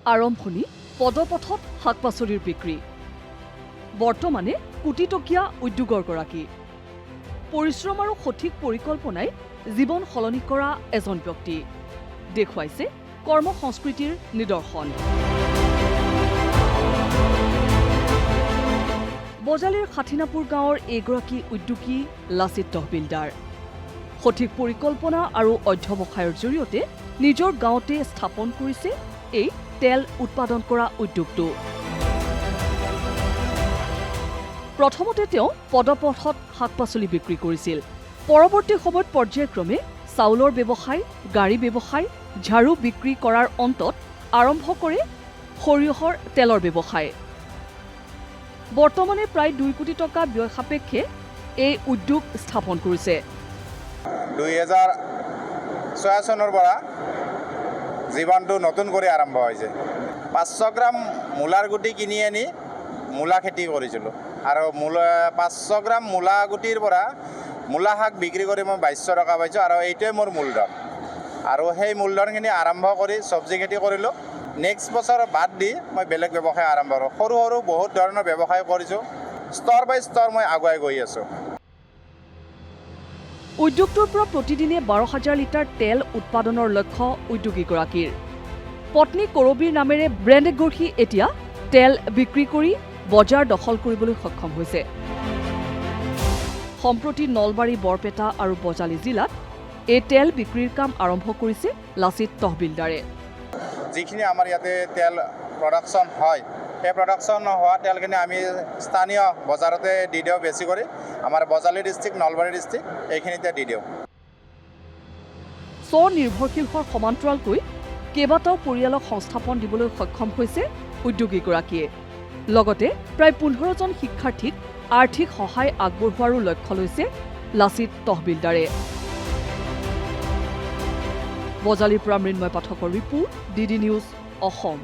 আৰম্ভণি পদপথত শাক-পাচলিৰ বিক্ৰী। বৰ্তমানে কোটিটকীয়া উদ্যোগৰ গৰাকী। পৰিশ্ৰম আৰু সঠিক পৰিকল্পনাই জীৱন সলনি কৰা এজন ব্যক্তি দেখুৱাইছে কৰ্ম সংস্কৃতিৰ নিদৰ্শন। বজালীৰ ষাঠিনাপুৰ গাঁৱৰ এইগৰাকী উদ্যোগী লাচিত তহবিলদাৰ। সঠিক পৰিকল্পনা আৰু অধ্যৱসায়ৰ জৰিয়তে নিজৰ গাঁৱতে স্থাপন কৰিছে এই তেল উৎপাদন কৰা উদ্যোগটো। প্ৰথমতে তেওঁ পদপথত শাক-পাচলি বিক্ৰী কৰিছিল। পৰৱৰ্তী সময়ত পৰ্যায়ক্ৰমে চাউলৰ ব্যৱসায়, গাড়ী ব্যৱসায়, ঝাৰু বিক্ৰী কৰাৰ অন্তত আৰম্ভ কৰে সৰিয়হৰ তেলৰ ব্যৱসায়। বৰ্তমানে প্ৰায় 2 কোটি টকা ব্যয় সাপেক্ষে এই উদ্যোগ স্থাপন কৰিছে। 2006 চনৰ পৰা জীৱনটো নতুন কৰি আৰম্ভ হৈছে। 500 গ্ৰাম মূলাৰ গুটি কিনি আনি মূলা খেতি কৰিছিলোঁ আৰু 500 গ্ৰাম মূলা গুটিৰ পৰা মূলা শাক বিক্ৰী কৰি মই 2200 টকা পাইছোঁ আৰু এইটোৱে মোৰ মূলধন। আৰু সেই মূলধনখিনি আৰম্ভ কৰি চব্জি খেতি কৰিলোঁ। নেক্সট বছৰ বাদ দি মই বেলেগ ব্যৱসায় আৰম্ভ কৰোঁ। সৰু সৰু বহুত ধৰণৰ ব্যৱসায় কৰিছোঁ। স্তৰ বাই স্তৰ মই আগুৱাই গৈ আছোঁ। উদ্যোগটোৰ পৰা প্ৰতিদিনে 12,000 লিটাৰ তেল উৎপাদনৰ লক্ষ্য উদ্যোগীগৰাকীৰ। পত্নী কৰবীৰ নামেৰে ব্ৰেণ্ড গঢ়ি এতিয়া তেল বিক্ৰী কৰি বজাৰ দখল কৰিবলৈ সক্ষম হৈছে। সম্প্ৰতি নলবাৰী, বৰপেটা আৰু বজালী জিলাত এই তেল বিক্ৰীৰ কাম আৰম্ভ কৰিছে লাচিত তহবিলদাৰে। যিখিনি আমাৰ ইয়াতে তেল প্ৰডাকশ্যন হয়, সেই প্ৰডাকশ্যন হোৱা তেলখিনি আমি স্থানীয় বজাৰতে দি দিওঁ বেছি কৰি। আমাৰ বজালী ডিষ্ট্ৰিক্ট, নলবাৰী ডিষ্ট্ৰিক্ট এইখিনিতে দি দিওঁ। স্বনিৰ্ভৰশীল হোৱাৰ সমান্তৰালকৈ কেইবাটাও পৰিয়ালক সংস্থাপন দিবলৈ সক্ষম হৈছে উদ্যোগীগৰাকীয়ে। লগতে প্ৰায় 15জন শিক্ষাৰ্থীক আৰ্থিক সহায় আগবঢ়োৱাৰো লক্ষ্য লৈছে লাচিত তহবিলদাৰে। বজালীৰ পৰা মৃন্ময় পাঠকৰ ৰিপোৰ্ট, DD নিউজ অসম।